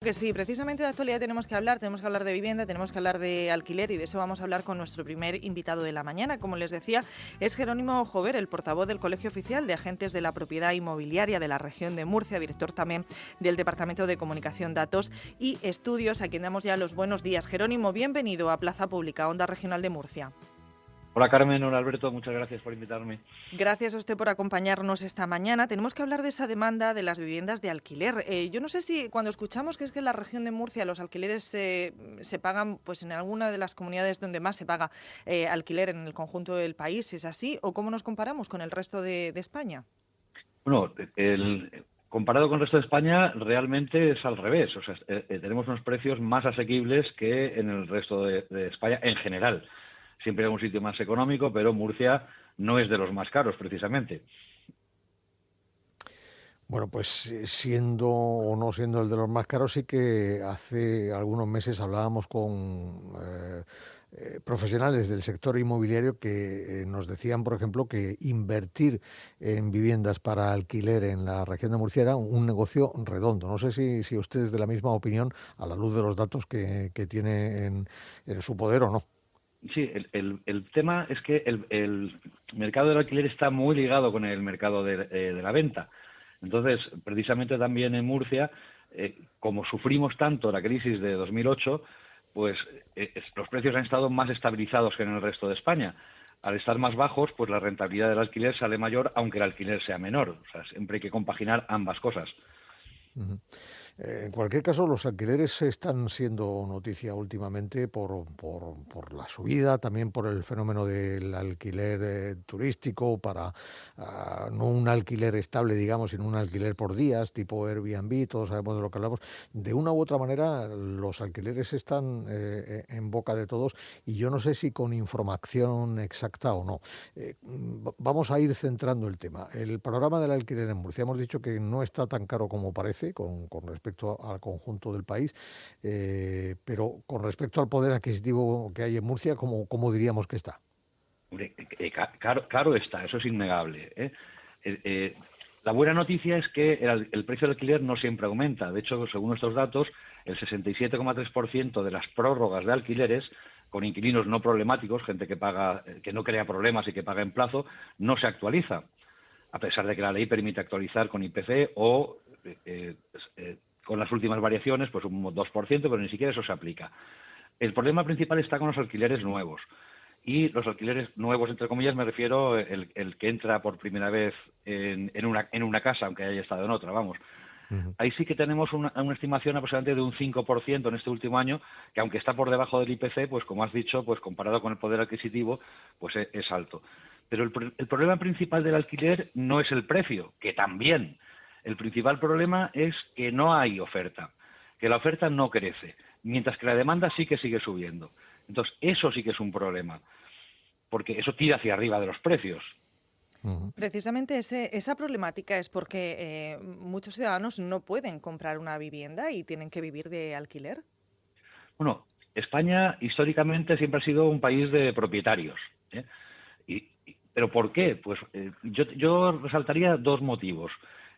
Que sí, precisamente de actualidad tenemos que hablar de vivienda, tenemos que hablar de alquiler y de eso vamos a hablar con nuestro primer invitado de la mañana. Como les decía, es Jerónimo Jover, el portavoz del Colegio Oficial de Agentes de la Propiedad Inmobiliaria de la región de Murcia, director también del Departamento de Comunicación, Datos y Estudios, a quien damos ya los buenos días. Jerónimo, bienvenido a Plaza Pública, Onda Regional de Murcia. Hola Carmen, hola Alberto, muchas gracias por invitarme. Gracias a usted por acompañarnos esta mañana. Tenemos que hablar de esa demanda de las viviendas de alquiler. Yo no sé si cuando escuchamos que es que en la región de Murcia los alquileres se pagan, pues en alguna de las comunidades donde más se paga alquiler en el conjunto del país, ¿es así? ¿O cómo nos comparamos con el resto de España? Bueno, comparado con el resto de España, realmente es al revés. O sea, tenemos unos precios más asequibles que en el resto de España en general. Siempre hay un sitio más económico, pero Murcia no es de los más caros, precisamente. Bueno, pues siendo o no siendo el de los más caros, sí que hace algunos meses hablábamos con profesionales del sector inmobiliario que nos decían, por ejemplo, que invertir en viviendas para alquiler en la región de Murcia era un negocio redondo. No sé si usted es de la misma opinión a la luz de los datos que tiene en su poder o no. Sí, el tema es que el mercado del alquiler está muy ligado con el mercado de la venta. Entonces, precisamente también en Murcia, como sufrimos tanto la crisis de 2008, pues los precios han estado más estabilizados que en el resto de España. Al estar más bajos, pues la rentabilidad del alquiler sale mayor, aunque el alquiler sea menor. O sea, siempre hay que compaginar ambas cosas. Uh-huh. En cualquier caso, los alquileres están siendo noticia últimamente por la subida, también por el fenómeno del alquiler turístico, para no un alquiler estable, digamos, sino un alquiler por días, tipo Airbnb, todos sabemos de lo que hablamos. De una u otra manera, los alquileres están en boca de todos y yo no sé si con información exacta o no. Vamos a ir centrando el tema. El panorama del alquiler en Murcia, hemos dicho que no está tan caro como parece con respecto al conjunto del país, pero con respecto al poder adquisitivo que hay en Murcia, ¿cómo diríamos que está? Hombre, caro está, eso es innegable, ¿eh? La buena noticia es que el precio del alquiler no siempre aumenta. De hecho, según estos datos, el 67,3% de las prórrogas de alquileres con inquilinos no problemáticos, gente que paga, que no crea problemas y que paga en plazo, no se actualiza, a pesar de que la ley permite actualizar con IPC o con las últimas variaciones, pues un 2%, pero ni siquiera eso se aplica. El problema principal está con los alquileres nuevos. Y los alquileres nuevos, entre comillas, me refiero el que entra por primera vez en una casa, aunque haya estado en otra, vamos. Uh-huh. Ahí sí que tenemos una estimación aproximadamente de un 5% en este último año, que aunque está por debajo del IPC, pues como has dicho, pues comparado con el poder adquisitivo, pues es alto. Pero el problema principal del alquiler no es el precio, que también. El principal problema es que no hay oferta, que la oferta no crece, mientras que la demanda sí que sigue subiendo. Entonces, eso sí que es un problema, porque eso tira hacia arriba de los precios. Precisamente esa problemática es porque muchos ciudadanos no pueden comprar una vivienda y tienen que vivir de alquiler. Bueno, España históricamente siempre ha sido un país de propietarios, ¿eh? ¿Pero por qué? Pues yo resaltaría dos motivos.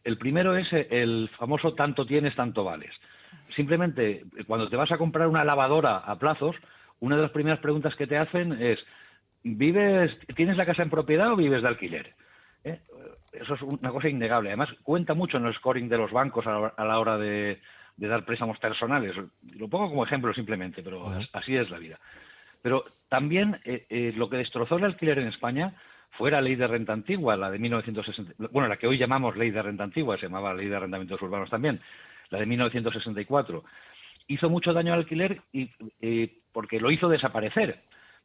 El primero es el famoso tanto tienes, tanto vales. Simplemente, cuando te vas a comprar una lavadora a plazos, una de las primeras preguntas que te hacen es ¿tienes la casa en propiedad o vives de alquiler? Eso es una cosa innegable. Además, cuenta mucho en el scoring de los bancos a la hora de dar préstamos personales. Lo pongo como ejemplo simplemente, pero así es la vida. Pero también lo que destrozó el alquiler en España fue la ley de renta antigua, la de 1960, bueno, la que hoy llamamos ley de renta antigua, se llamaba ley de arrendamientos urbanos también, la de 1964. Hizo mucho daño al alquiler porque lo hizo desaparecer.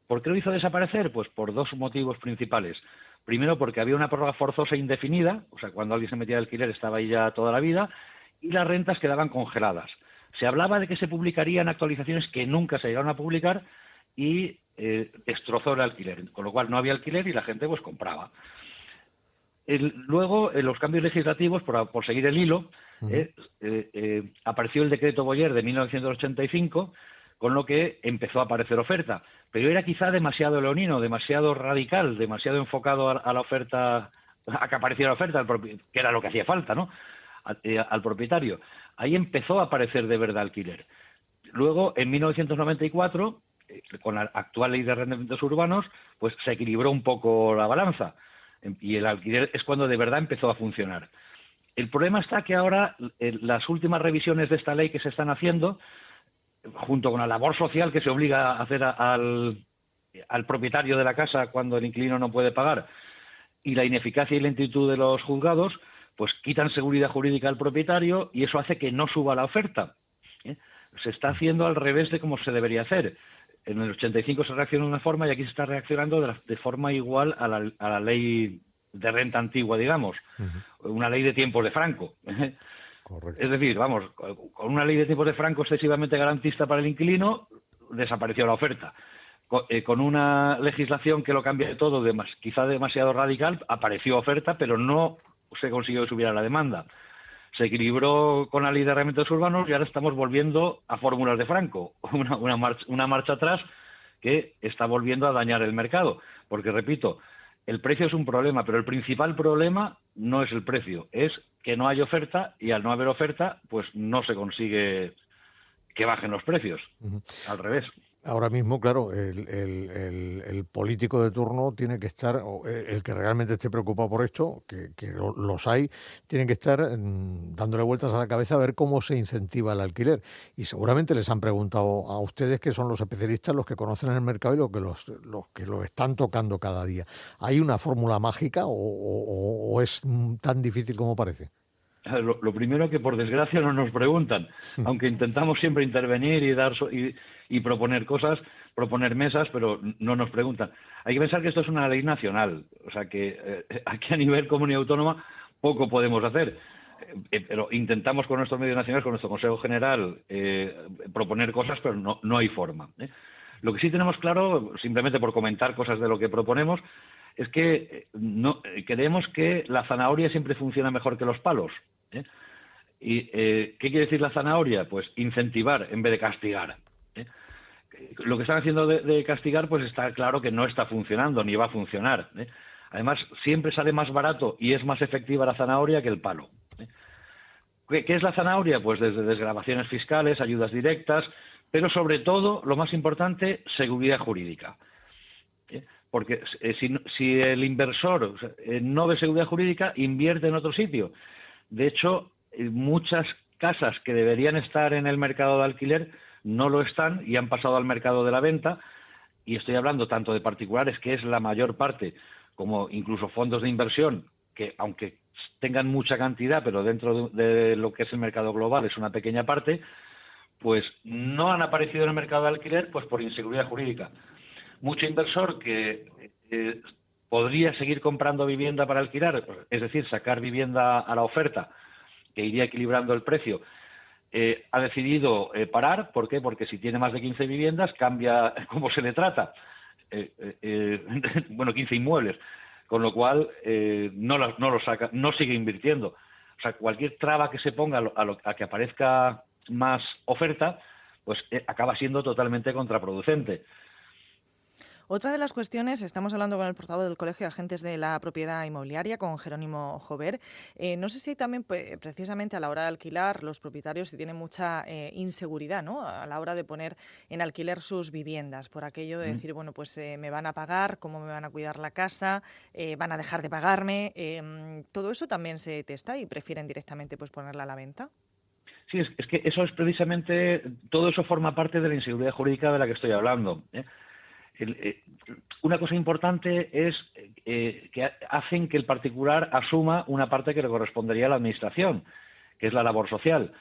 ¿Por qué lo hizo desaparecer? Pues por dos motivos principales. Primero, porque había una prórroga forzosa indefinida, o sea, cuando alguien se metía de alquiler estaba ahí ya toda la vida, y las rentas quedaban congeladas. Se hablaba de que se publicarían actualizaciones que nunca se llegaron a publicar y destrozó el alquiler, con lo cual no había alquiler y la gente pues compraba. Luego, los cambios legislativos, por seguir el hilo, apareció el decreto Boyer de 1985, con lo que empezó a aparecer oferta. Pero era quizá demasiado leonino, demasiado radical, demasiado enfocado a la oferta, a que apareciera la oferta, que era lo que hacía falta, ¿no? Al propietario. ahí empezó a aparecer de verdad alquiler. Luego, en 1994, con la actual ley de arrendamientos urbanos, pues se equilibró un poco la balanza y el alquiler es cuando de verdad empezó a funcionar. El problema está que ahora las últimas revisiones de esta ley que se están haciendo, junto con la labor social que se obliga a hacer al propietario de la casa cuando el inquilino no puede pagar, y la ineficacia y lentitud de los juzgados, pues quitan seguridad jurídica al propietario y eso hace que no suba la oferta. Se está haciendo al revés de como se debería hacer. En el 85 se reaccionó de una forma y aquí se está reaccionando de forma igual a la ley de renta antigua, digamos, una ley de tiempos de Franco. Correcto. Es decir, vamos, con una ley de tiempos de Franco excesivamente garantista para el inquilino, desapareció la oferta. Con una legislación que lo cambia de todo, quizá demasiado radical, apareció oferta, pero no se consiguió que subiera la demanda. Se equilibró con la ley de arrendamientos urbanos y ahora estamos volviendo a fórmulas de Franco, una marcha atrás que está volviendo a dañar el mercado. Porque, repito, el precio es un problema, pero el principal problema no es el precio, es que no hay oferta y al no haber oferta, pues no se consigue que bajen los precios. Al revés. Ahora mismo, claro, el político de turno tiene que estar, o el que realmente esté preocupado por esto, que los hay, tienen que estar dándole vueltas a la cabeza a ver cómo se incentiva el alquiler. Y seguramente les han preguntado a ustedes, que son los especialistas, los que conocen el mercado y los que lo están tocando cada día. ¿Hay una fórmula mágica o es tan difícil como parece? Lo primero, que por desgracia no nos preguntan, aunque intentamos siempre intervenir y proponer cosas, proponer mesas, pero no nos preguntan. Hay que pensar que esto es una ley nacional, o sea que aquí a nivel comunidad autónoma poco podemos hacer, pero intentamos con nuestros medios nacionales, con nuestro Consejo General, proponer cosas, pero no hay forma. Lo que sí tenemos claro, simplemente por comentar cosas de lo que proponemos, es que creemos que la zanahoria siempre funciona mejor que los palos. ¿Y qué quiere decir la zanahoria? Pues incentivar en vez de castigar. Lo que están haciendo de castigar, pues está claro que no está funcionando, ni va a funcionar. Además, siempre sale más barato y es más efectiva la zanahoria que el palo. ¿Qué es la zanahoria? Pues desde desgravaciones fiscales, ayudas directas, pero sobre todo, lo más importante, seguridad jurídica. Porque si el inversor no ve seguridad jurídica, invierte en otro sitio. De hecho, muchas casas que deberían estar en el mercado de alquiler no lo están y han pasado al mercado de la venta. Y estoy hablando tanto de particulares, que es la mayor parte, como incluso fondos de inversión, que aunque tengan mucha cantidad, pero dentro de lo que es el mercado global es una pequeña parte, pues no han aparecido en el mercado de alquiler pues por inseguridad jurídica. Mucho inversor que podría seguir comprando vivienda para alquilar, es decir, sacar vivienda a la oferta, que iría equilibrando el precio, ha decidido parar. ¿Por qué? Porque si tiene más de 15 viviendas, cambia cómo se le trata. 15 inmuebles, con lo cual no lo saca, no sigue invirtiendo. O sea, cualquier traba que se ponga a que aparezca más oferta, pues acaba siendo totalmente contraproducente. Otra de las cuestiones, estamos hablando con el portavoz del Colegio de Agentes de la Propiedad Inmobiliaria, con Jerónimo Jover. No sé si también, pues, precisamente a la hora de alquilar, los propietarios si tienen mucha inseguridad, ¿no?, a la hora de poner en alquiler sus viviendas, por aquello de decir, bueno, pues me van a pagar, cómo me van a cuidar la casa, van a dejar de pagarme. Todo eso también se testa y prefieren directamente pues ponerla a la venta. Sí, es que eso es precisamente, todo eso forma parte de la inseguridad jurídica de la que estoy hablando. Una cosa importante es que hacen que el particular asuma una parte que le correspondería a la administración, que es la labor social.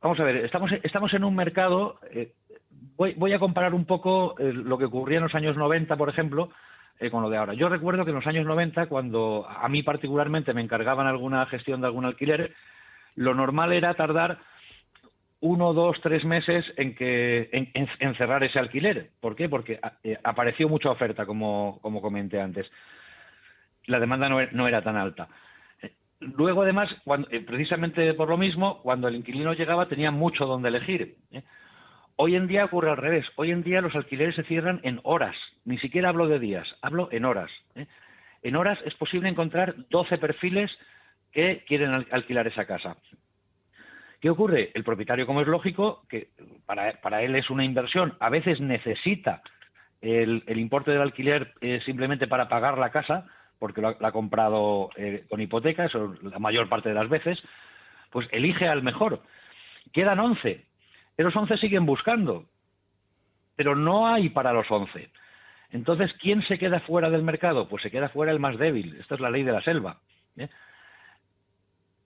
Vamos a ver, estamos en un mercado, voy a comparar un poco lo que ocurría en los años 90, por ejemplo, con lo de ahora. Yo recuerdo que en los años 90, cuando a mí particularmente me encargaban alguna gestión de algún alquiler, lo normal era tardar 1, 2, 3 meses en cerrar ese alquiler. ¿Por qué? Porque apareció mucha oferta, como comenté antes. La demanda no era tan alta. Luego, además, precisamente por lo mismo, cuando el inquilino llegaba tenía mucho donde elegir. Hoy en día ocurre al revés. Hoy en día los alquileres se cierran en horas. Ni siquiera hablo de días, hablo en horas. En horas es posible encontrar 12 perfiles que quieren alquilar esa casa. ¿Qué ocurre? El propietario, como es lógico, que para él es una inversión, a veces necesita el importe del alquiler simplemente para pagar la casa, porque la ha comprado con hipoteca, eso la mayor parte de las veces, pues elige al mejor. Quedan 11. Esos 11 siguen buscando, pero no hay para los 11. Entonces, ¿quién se queda fuera del mercado? Pues se queda fuera el más débil. Esta es la ley de la selva.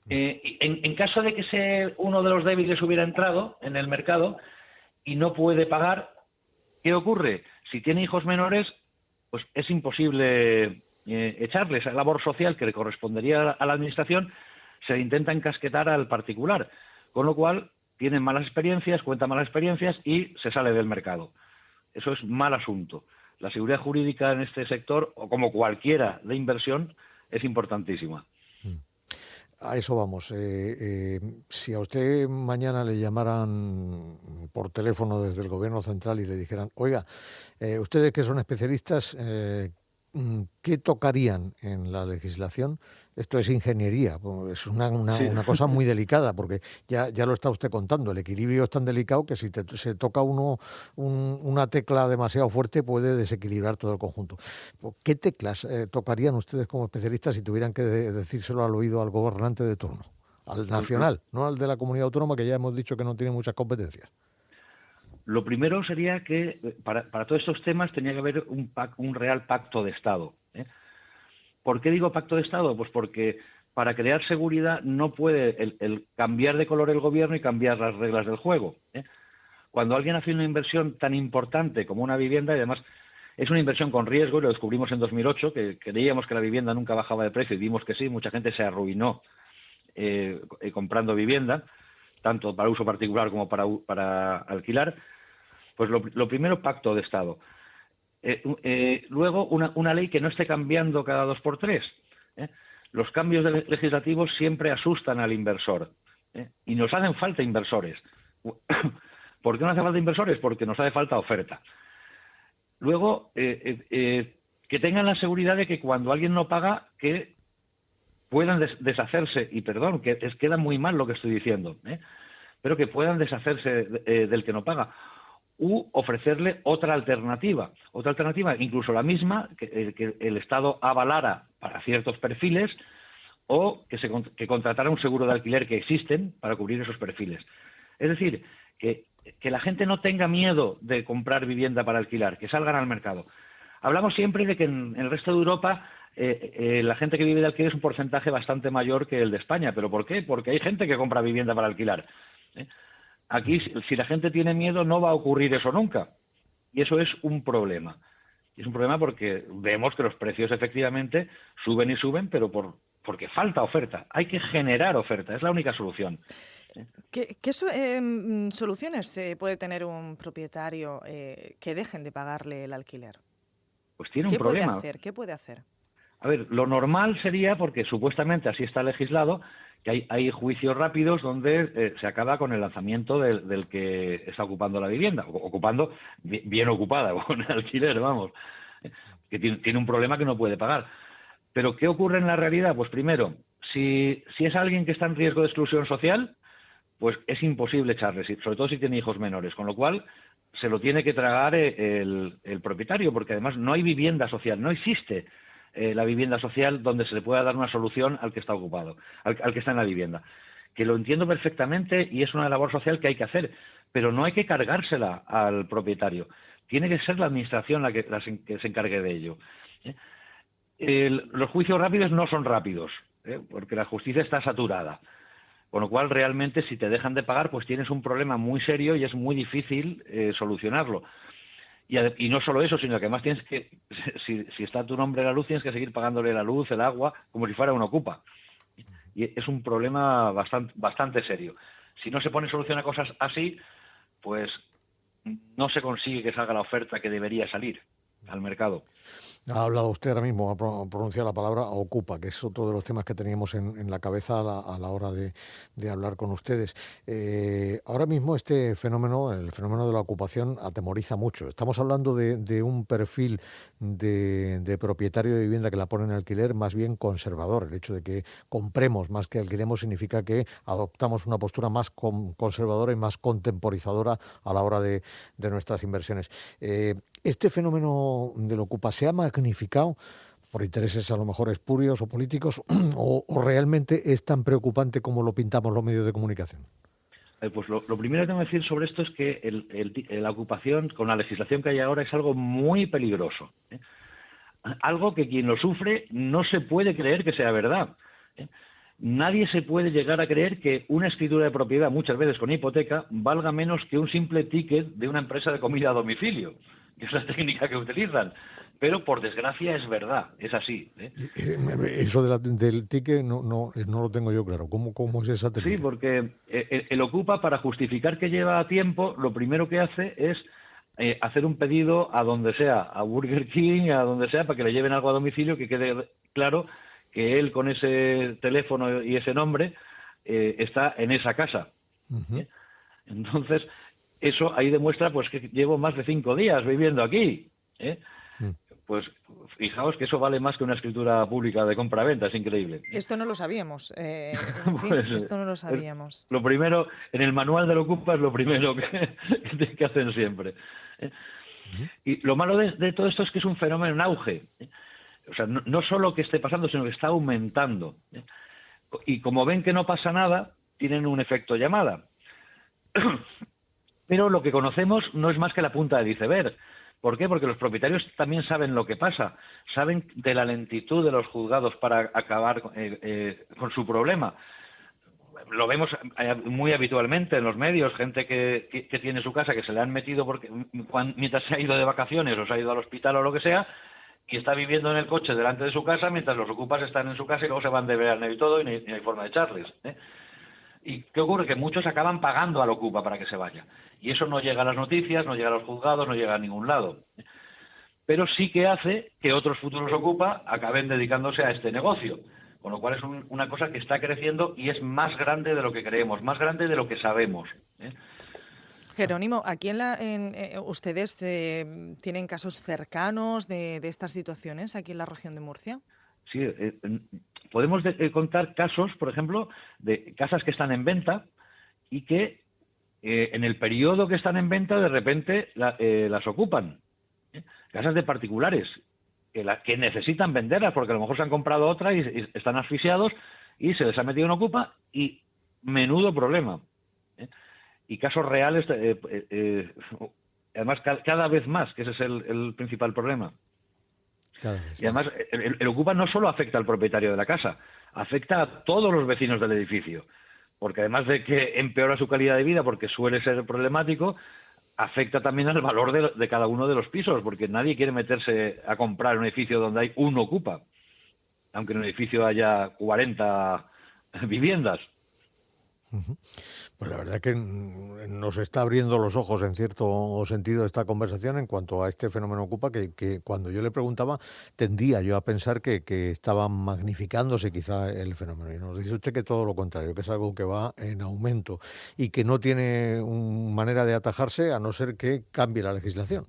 En caso de que uno de los débiles hubiera entrado en el mercado y no puede pagar, ¿qué ocurre? Si tiene hijos menores, pues es imposible echarles. Esa labor social que le correspondería a la administración se le intenta encasquetar al particular, con lo cual tienen malas experiencias, cuentan malas experiencias y se sale del mercado. Eso es mal asunto. La seguridad jurídica en este sector, o como cualquiera de inversión, es importantísima. A eso vamos. Si a usted mañana le llamaran por teléfono desde el Gobierno Central y le dijeran, oiga, ustedes que son especialistas, ¿qué tocarían en la legislación? Esto es ingeniería, es una cosa muy delicada, porque ya lo está usted contando, el equilibrio es tan delicado que si se toca una tecla demasiado fuerte puede desequilibrar todo el conjunto. ¿Qué teclas tocarían ustedes como especialistas si tuvieran que decírselo al oído al gobernante de turno? Al nacional, no al de la comunidad autónoma, que ya hemos dicho que no tiene muchas competencias. Lo primero sería que para todos estos temas tenía que haber un real pacto de Estado. ¿Por qué digo pacto de Estado? Pues porque para crear seguridad no puede el cambiar de color el gobierno y cambiar las reglas del juego. Cuando alguien hace una inversión tan importante como una vivienda, y además es una inversión con riesgo, y lo descubrimos en 2008, que creíamos que la vivienda nunca bajaba de precio y vimos que sí, mucha gente se arruinó comprando vivienda, tanto para uso particular como para alquilar. Pues lo primero, pacto de Estado. Luego, una ley que no esté cambiando cada 2 por 3. Los cambios legislativos siempre asustan al inversor. Y nos hacen falta inversores. ¿Por qué no hace falta inversores? Porque nos hace falta oferta. Luego, que tengan la seguridad de que cuando alguien no paga, que puedan deshacerse, y perdón, que queda muy mal lo que estoy diciendo, pero que puedan deshacerse del que no paga. U ofrecerle otra alternativa, incluso la misma, que el Estado avalara para ciertos perfiles, o que contratara un seguro de alquiler, que existen para cubrir esos perfiles. Es decir, que la gente no tenga miedo de comprar vivienda para alquilar, que salgan al mercado. Hablamos siempre de que en el resto de Europa la gente que vive de alquiler es un porcentaje bastante mayor que el de España. ¿Pero por qué? Porque hay gente que compra vivienda para alquilar. Aquí, si la gente tiene miedo, no va a ocurrir eso nunca. Y eso es un problema. Y es un problema porque vemos que los precios efectivamente suben y suben, pero porque falta oferta. Hay que generar oferta, es la única solución. ¿Qué soluciones puede tener un propietario que dejen de pagarle el alquiler? Pues tiene un problema. ¿Qué puede hacer? A ver, lo normal sería, porque supuestamente así está legislado, que hay juicios rápidos donde se acaba con el lanzamiento del que está ocupando la vivienda, ocupando, bien ocupada, con el alquiler, vamos, que tiene un problema que no puede pagar. Pero ¿qué ocurre en la realidad? Pues primero, si es alguien que está en riesgo de exclusión social, pues es imposible echarle, sobre todo si tiene hijos menores, con lo cual se lo tiene que tragar el propietario, porque además no hay vivienda social, no existe la vivienda social donde se le pueda dar una solución al que está ocupado, al que está en la vivienda. Que lo entiendo perfectamente y es una labor social que hay que hacer, pero no hay que cargársela al propietario. Tiene que ser la administración la que se encargue de ello. Los juicios rápidos no son rápidos, porque la justicia está saturada. Con lo cual, realmente, si te dejan de pagar, pues tienes un problema muy serio y es muy difícil solucionarlo. Y no solo eso, sino que además tienes que, si está tu nombre en la luz, tienes que seguir pagándole la luz, el agua, como si fuera un ocupa. Y es un problema bastante serio. Si no se pone solución a cosas así, pues no se consigue que salga la oferta que debería salir. al mercado. Ha hablado usted ahora mismo, ha pronunciado la palabra ocupa, que es otro de los temas que teníamos en la cabeza a la hora de hablar con ustedes. Ahora mismo este fenómeno, el fenómeno de la ocupación, atemoriza mucho. Estamos hablando de un perfil de propietario de vivienda que la pone en alquiler más bien conservador. El hecho de que compremos más que alquilemos significa que adoptamos una postura más conservadora y más contemporizadora a la hora de nuestras inversiones. Este fenómeno del ocupa se ha magnificado por intereses a lo mejor espurios o políticos o realmente es tan preocupante como lo pintamos los medios de comunicación. Pues lo primero que tengo que decir sobre esto es que la ocupación, con la legislación que hay ahora, es algo muy peligroso. Algo que quien lo sufre no se puede creer que sea verdad. Nadie se puede llegar a creer que una escritura de propiedad, muchas veces con hipoteca, valga menos que un simple ticket de una empresa de comida a domicilio, que es la técnica que utilizan. Pero, por desgracia, es verdad, es así. Eso del ticket no lo tengo yo claro. ¿Cómo es esa técnica? Sí, porque el ocupa, para justificar que lleva tiempo, lo primero que hace es hacer un pedido a donde sea, a Burger King, a donde sea, para que le lleven algo a domicilio, que quede claro que él con ese teléfono y ese nombre está en esa casa. Uh-huh. Entonces, eso ahí demuestra pues que llevo más de 5 días viviendo aquí. Pues fijaos que eso vale más que una escritura pública de compra-venta, es increíble. Esto no lo sabíamos. Esto no lo sabíamos. Lo primero, en el manual del Ocupa es lo primero que hacen siempre. Y lo malo de todo esto es que es un fenómeno en auge. O sea, no solo que esté pasando, sino que está aumentando. Y como ven que no pasa nada, tienen un efecto llamada. Pero lo que conocemos no es más que la punta del iceberg. ¿Por qué? Porque los propietarios también saben lo que pasa, saben de la lentitud de los juzgados para acabar con su problema. Lo vemos muy habitualmente en los medios, gente que tiene su casa, que se le han metido mientras se ha ido de vacaciones o se ha ido al hospital o lo que sea, y está viviendo en el coche delante de su casa mientras los ocupas están en su casa y luego se van de verano y todo y no hay forma de echarles. ¿Y qué ocurre? Que muchos acaban pagando al ocupa para que se vaya. Y eso no llega a las noticias, no llega a los juzgados, no llega a ningún lado. Pero sí que hace que otros futuros ocupa acaben dedicándose a este negocio. Con lo cual es una cosa que está creciendo y es más grande de lo que creemos, más grande de lo que sabemos. Jerónimo, aquí ustedes tienen casos cercanos de estas situaciones aquí en la región de Murcia. Sí, podemos contar casos, por ejemplo, de casas que están en venta y que en el periodo que están en venta de repente las ocupan. Casas de particulares que necesitan venderlas porque a lo mejor se han comprado otra y están asfixiados y se les ha metido en ocupa y menudo problema. Y casos reales, además cada vez más, que ese es el principal problema. Y además el ocupa no solo afecta al propietario de la casa, afecta a todos los vecinos del edificio, porque además de que empeora su calidad de vida porque suele ser problemático, afecta también al valor de cada uno de los pisos, porque nadie quiere meterse a comprar un edificio donde hay un ocupa, aunque en un edificio haya 40 viviendas. Pues la verdad que nos está abriendo los ojos en cierto sentido esta conversación en cuanto a este fenómeno ocupa, que cuando yo le preguntaba tendía yo a pensar que estaba magnificándose quizá el fenómeno. Y nos dice usted que todo lo contrario, que es algo que va en aumento y que no tiene manera de atajarse a no ser que cambie la legislación.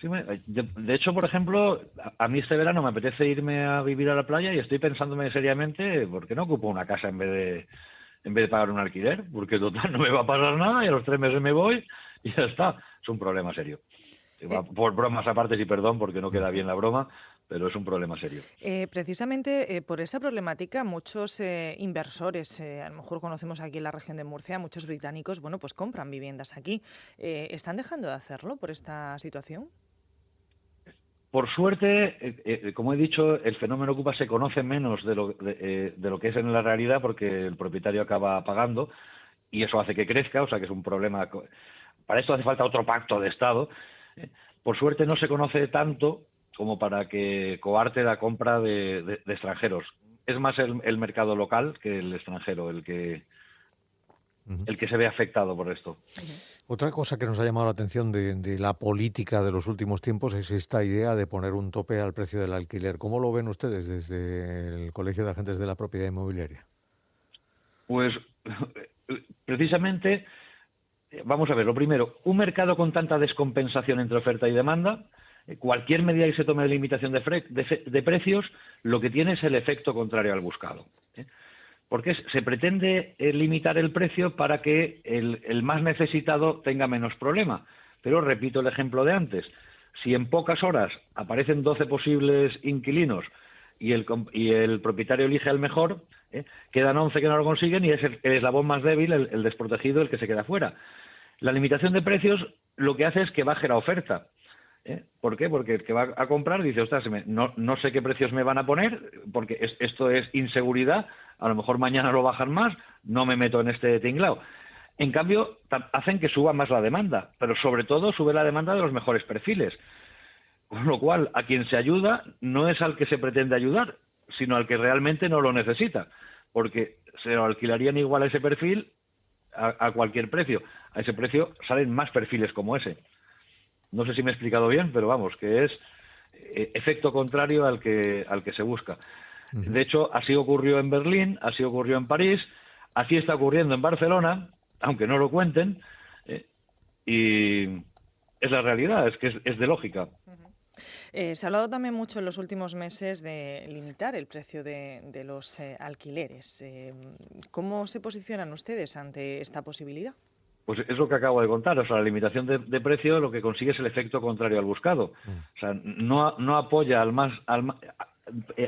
Sí, de hecho, por ejemplo, a mí este verano me apetece irme a vivir a la playa y estoy pensándome seriamente, ¿por qué no ocupo una casa en vez de pagar un alquiler? Porque total no me va a pasar nada y a los 3 meses me voy y ya está. Es un problema serio. Por bromas aparte, y perdón, porque no queda bien la broma, pero es un problema serio. Precisamente por esa problemática, muchos inversores, a lo mejor conocemos aquí en la región de Murcia, muchos británicos, bueno, pues compran viviendas aquí. ¿Están dejando de hacerlo por esta situación? Por suerte, como he dicho, el fenómeno ocupa se conoce menos de lo que es en la realidad porque el propietario acaba pagando y eso hace que crezca, o sea que es un problema. Para esto hace falta otro pacto de Estado. Por suerte no se conoce tanto como para que coarte la compra de extranjeros. Es más el mercado local que el extranjero el que se ve afectado por esto. Otra cosa que nos ha llamado la atención de la política de los últimos tiempos es esta idea de poner un tope al precio del alquiler. ¿Cómo lo ven ustedes desde el Colegio de Agentes de la Propiedad Inmobiliaria? Pues precisamente, vamos a ver, lo primero, un mercado con tanta descompensación entre oferta y demanda, cualquier medida que se tome de limitación de precios, lo que tiene es el efecto contrario al buscado. Porque se pretende limitar el precio para que el más necesitado tenga menos problema. Pero repito el ejemplo de antes. Si en pocas horas aparecen 12 posibles inquilinos y el propietario elige al mejor, quedan 11 que no lo consiguen y es el eslabón más débil, el desprotegido, el que se queda fuera. La limitación de precios lo que hace es que baje la oferta. ¿Por qué? Porque el que va a comprar dice, ostras, no sé qué precios me van a poner, porque esto es inseguridad, a lo mejor mañana lo bajan más, no me meto en este tinglao. En cambio, hacen que suba más la demanda, pero sobre todo sube la demanda de los mejores perfiles. Con lo cual, a quien se ayuda no es al que se pretende ayudar, sino al que realmente no lo necesita, porque se lo alquilarían igual a ese perfil a cualquier precio. A ese precio salen más perfiles como ese. No sé si me he explicado bien, pero vamos, que es efecto contrario al que se busca. De hecho, así ocurrió en Berlín, así ocurrió en París, así está ocurriendo en Barcelona, aunque no lo cuenten, y es la realidad, es que es de lógica. Se ha hablado también mucho en los últimos meses de limitar el precio de los alquileres. ¿Cómo se posicionan ustedes ante esta posibilidad? Pues es lo que acabo de contar. O sea, la limitación de precio lo que consigue es el efecto contrario al buscado. O sea, no apoya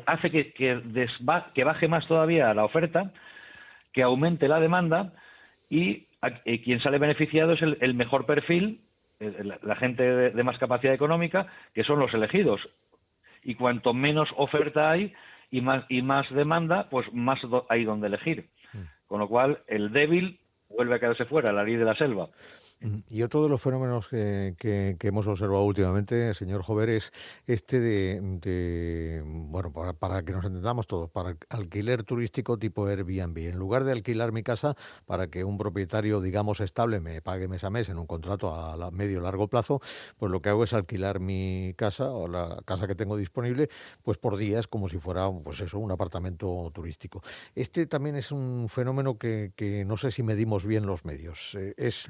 hace que baje más todavía la oferta, que aumente la demanda y quien sale beneficiado es el mejor perfil, la gente de más capacidad económica, que son los elegidos. Y cuanto menos oferta hay y más demanda, pues más hay donde elegir. Con lo cual, el débil vuelve a quedarse fuera, la ley de la selva. Y otro de los fenómenos que hemos observado últimamente, señor Jover, es este bueno, para que nos entendamos todos, para alquiler turístico tipo Airbnb. En lugar de alquilar mi casa para que un propietario, digamos, estable me pague mes a mes en un contrato a medio largo plazo, pues lo que hago es alquilar mi casa o la casa que tengo disponible, pues por días, como si fuera, pues eso, un apartamento turístico. Este también es un fenómeno que no sé si medimos bien los medios. Es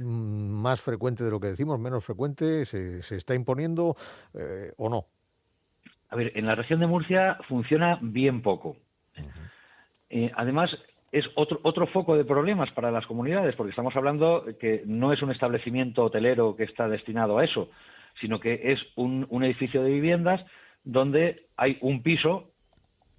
más frecuente de lo que decimos, menos frecuente, se está imponiendo o no. A ver, en la región de Murcia funciona bien poco. Además, es otro foco de problemas para las comunidades, porque estamos hablando que no es un establecimiento hotelero que está destinado a eso, sino que es un edificio de viviendas donde hay un piso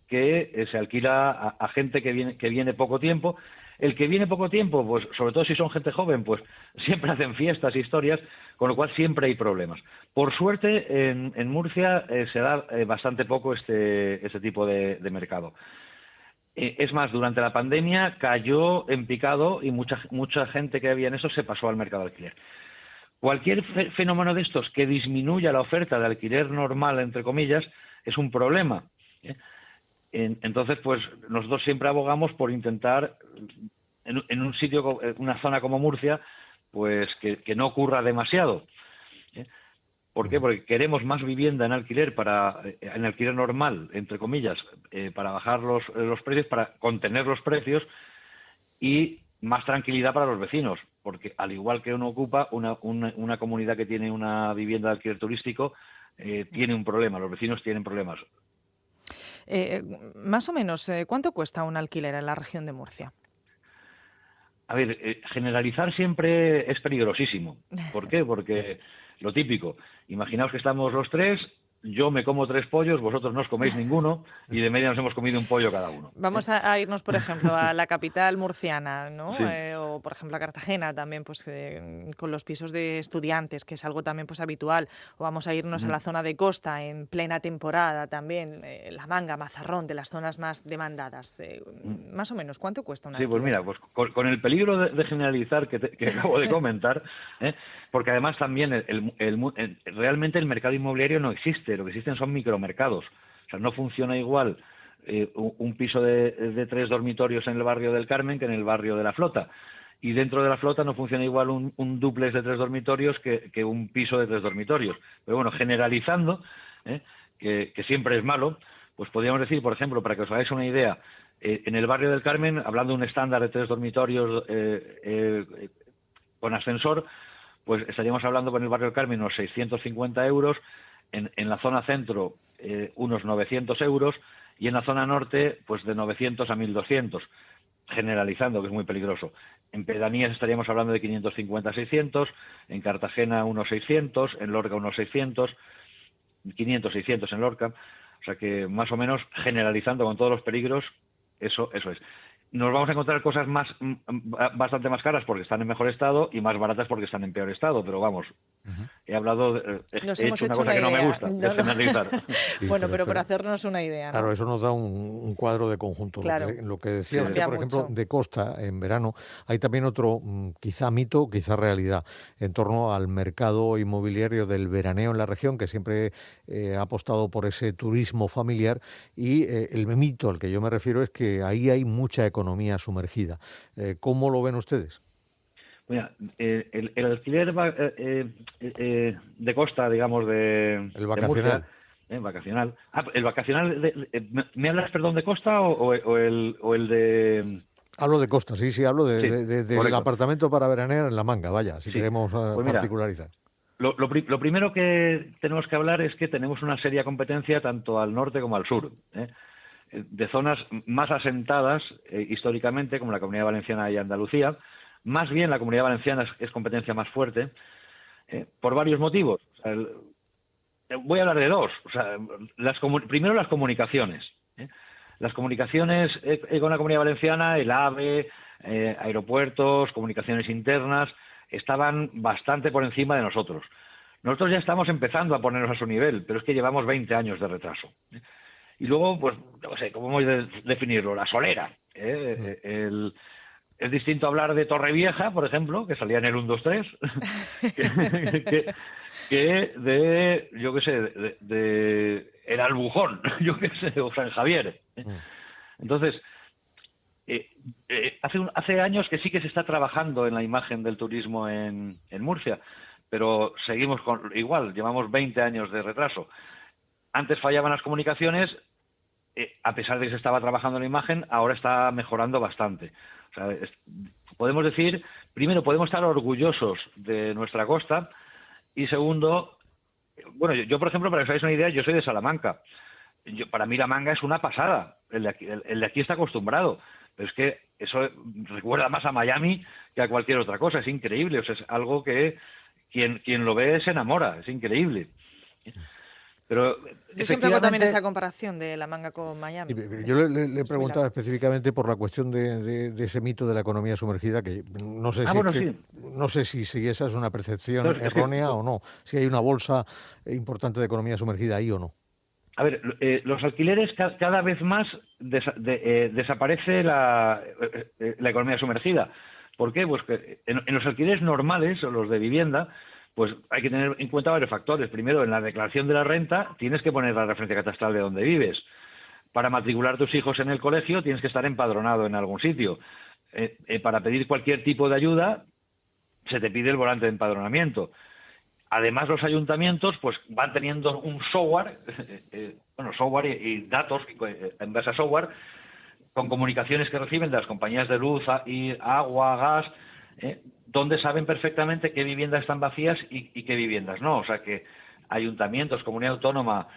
que se alquila a gente que viene poco tiempo. El que viene poco tiempo, pues sobre todo si son gente joven, pues siempre hacen fiestas, historias, con lo cual siempre hay problemas. Por suerte, en Murcia se da bastante poco este tipo de mercado. Es más, durante la pandemia cayó en picado y mucha gente que había en eso se pasó al mercado de alquiler. Cualquier fenómeno de estos que disminuya la oferta de alquiler normal, entre comillas, es un problema. Entonces, pues nosotros siempre abogamos por intentar, en un sitio, una zona como Murcia, pues que no ocurra demasiado. ¿Por qué? Porque queremos más vivienda en alquiler en alquiler normal, entre comillas, para bajar los precios, para contener los precios y más tranquilidad para los vecinos, porque al igual que uno ocupa una comunidad que tiene una vivienda de alquiler turístico, tiene un problema, los vecinos tienen problemas. Más o menos, ¿cuánto cuesta un alquiler en la región de Murcia? A ver, generalizar siempre es peligrosísimo. ¿Por qué? Porque lo típico, imaginaos que estamos los tres, yo me como 3 pollos, vosotros no os coméis ninguno y de media nos hemos comido un pollo cada uno. Vamos a irnos, por ejemplo, a la capital murciana, ¿no? Sí. O, por ejemplo, a Cartagena también, pues con los pisos de estudiantes, que es algo también pues habitual. O vamos a irnos a la zona de costa en plena temporada también, La Manga, Mazarrón, de las zonas más demandadas. Más o menos, ¿cuánto cuesta una alquiler? Pues mira, pues con el peligro de generalizar que acabo de comentar, porque además también realmente el mercado inmobiliario no existe. Lo que existen son micromercados. O sea, no funciona igual un piso de 3 dormitorios en el barrio del Carmen que en el barrio de La Flota. y dentro de la flota no funciona igual un dúplex de 3 dormitorios que un piso de 3 dormitorios. Pero bueno, generalizando, que siempre es malo, pues podríamos decir, por ejemplo, para que os hagáis una idea, en el barrio del Carmen, hablando de un estándar de 3 dormitorios con ascensor, pues estaríamos hablando en el barrio del Carmen unos 650 euros, en la zona centro unos 900 euros y en la zona norte pues de 900 a 1200, generalizando, que es muy peligroso. En pedanías estaríamos hablando de 550 a 600, en Cartagena unos 600, en Lorca unos 600, 500, 600 en Lorca, o sea que más o menos generalizando con todos los peligros, eso es. Nos vamos a encontrar cosas bastante más caras porque están en mejor estado y más baratas porque están en peor estado, pero vamos, he hablado, he hecho una cosa que no me gusta, generalizar. Sí, bueno, pero por hacernos una idea, ¿no? Claro, eso nos da un cuadro de conjunto. Claro. Lo que decía usted, Cambia por ejemplo, mucho. de Costa en verano, hay también otro quizá mito, quizá realidad, en torno al mercado inmobiliario del veraneo en la región, que siempre ha apostado por ese turismo familiar, y el mito al que yo me refiero es que ahí hay mucha economía sumergida. ¿Cómo lo ven ustedes? Mira, el alquiler de costa, digamos, El vacacional. De Murcia, vacacional. El vacacional, ¿me hablas, perdón, de costa o el de...? Hablo de Costa, sí, hablo Sí, del correcto. apartamento para veranear en La Manga, vaya, si Sí. queremos Pues mira, particularizar. Lo primero que tenemos que hablar es que tenemos una seria competencia tanto al norte como al sur, de zonas más asentadas históricamente, como la Comunidad Valenciana y Andalucía. Más bien la Comunidad Valenciana es competencia más fuerte, por varios motivos. O sea, voy a hablar de dos. O sea, primero las comunicaciones. Las comunicaciones con la Comunidad Valenciana, el AVE, aeropuertos, comunicaciones internas, estaban bastante por encima de nosotros. Nosotros ya estamos empezando a ponernos a su nivel, pero es que llevamos 20 años de retraso. Y luego, pues, no sé, ¿cómo voy a definirlo? La solera. Es distinto hablar de Torrevieja, por ejemplo, que salía en el 1, 2, 3, que de, yo qué sé, de el Albujón, yo qué sé, o San Javier. Entonces, hace años que sí que se está trabajando en la imagen del turismo en Murcia, pero seguimos igual, llevamos 20 años de retraso. Antes fallaban las comunicaciones, a pesar de que se estaba trabajando en la imagen, ahora está mejorando bastante. O sea, podemos decir, primero, podemos estar orgullosos de nuestra costa y segundo, bueno, yo por ejemplo, para que os hagáis una idea, yo soy de Salamanca. Para mí La Manga es una pasada. El de aquí está acostumbrado, pero es que eso recuerda más a Miami que a cualquier otra cosa. Es increíble, o sea, es algo que quien lo ve se enamora, es increíble. Pero yo siempre hago también esa comparación de La Manga con Miami. Yo le preguntaba específicamente por la cuestión de ese mito de la economía sumergida, que no sé no sé si esa es una percepción errónea o no, si hay una bolsa importante de economía sumergida ahí o no. A ver, los alquileres cada vez más desaparece la economía sumergida. ¿Por qué? Pues que en los alquileres normales, o los de vivienda, pues hay que tener en cuenta varios factores. Primero, en la declaración de la renta tienes que poner la referencia catastral de donde vives. Para matricular tus hijos en el colegio tienes que estar empadronado en algún sitio. Para pedir cualquier tipo de ayuda se te pide el volante de empadronamiento. Además, los ayuntamientos pues van teniendo un software, software y datos en base a software, con comunicaciones que reciben de las compañías de luz y agua, gas, donde saben perfectamente qué viviendas están vacías y qué viviendas no. O sea que ayuntamientos, comunidad autónoma,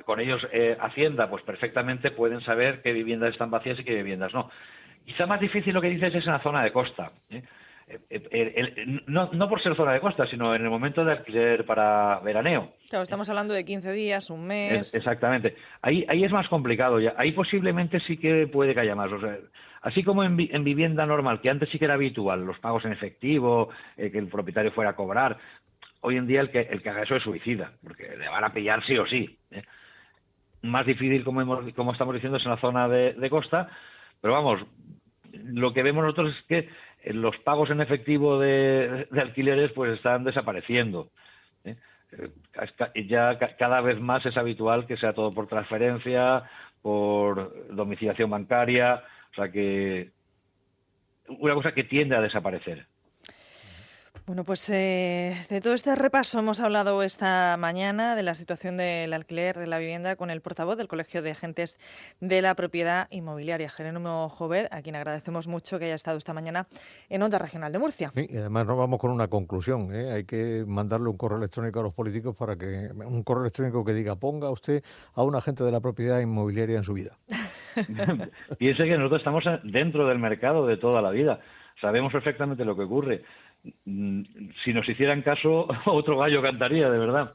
con ellos Hacienda, pues perfectamente pueden saber qué viviendas están vacías y qué viviendas no. Quizá más difícil lo que dices es en la zona de costa. No por ser zona de costa, sino en el momento de alquiler para veraneo. Claro, estamos hablando de 15 días, un mes. Exactamente. Ahí es más complicado ya. Ahí posiblemente sí que puede que haya más. O sea, así como en vivienda normal, que antes sí que era habitual, los pagos en efectivo, que el propietario fuera a cobrar, hoy en día el que haga eso es suicida, porque le van a pillar sí o sí. Más difícil, como estamos diciendo, es en la zona de costa, pero vamos, lo que vemos nosotros es que los pagos en efectivo de alquileres pues están desapareciendo. Ya cada vez más es habitual que sea todo por transferencia, por domiciliación bancaria, o sea que una cosa que tiende a desaparecer. Bueno, pues de todo este repaso hemos hablado esta mañana de la situación del alquiler de la vivienda con el portavoz del Colegio de Agentes de la Propiedad Inmobiliaria, Jerónimo Jover, a quien agradecemos mucho que haya estado esta mañana en Onda Regional de Murcia. Sí, y además nos vamos con una conclusión, ¿eh? Hay que mandarle un correo electrónico a los políticos un correo electrónico que diga: ponga usted a un agente de la propiedad inmobiliaria en su vida. Piense que nosotros estamos dentro del mercado de toda la vida. Sabemos perfectamente lo que ocurre. Si nos hicieran caso, otro gallo cantaría, de verdad.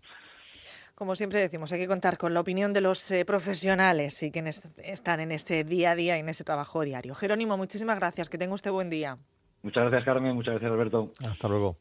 Como siempre decimos, hay que contar con la opinión de los profesionales y quienes están en ese día a día y en ese trabajo diario. Jerónimo, muchísimas gracias. Que tenga usted buen día. Muchas gracias, Carmen. Muchas gracias, Alberto. Hasta luego.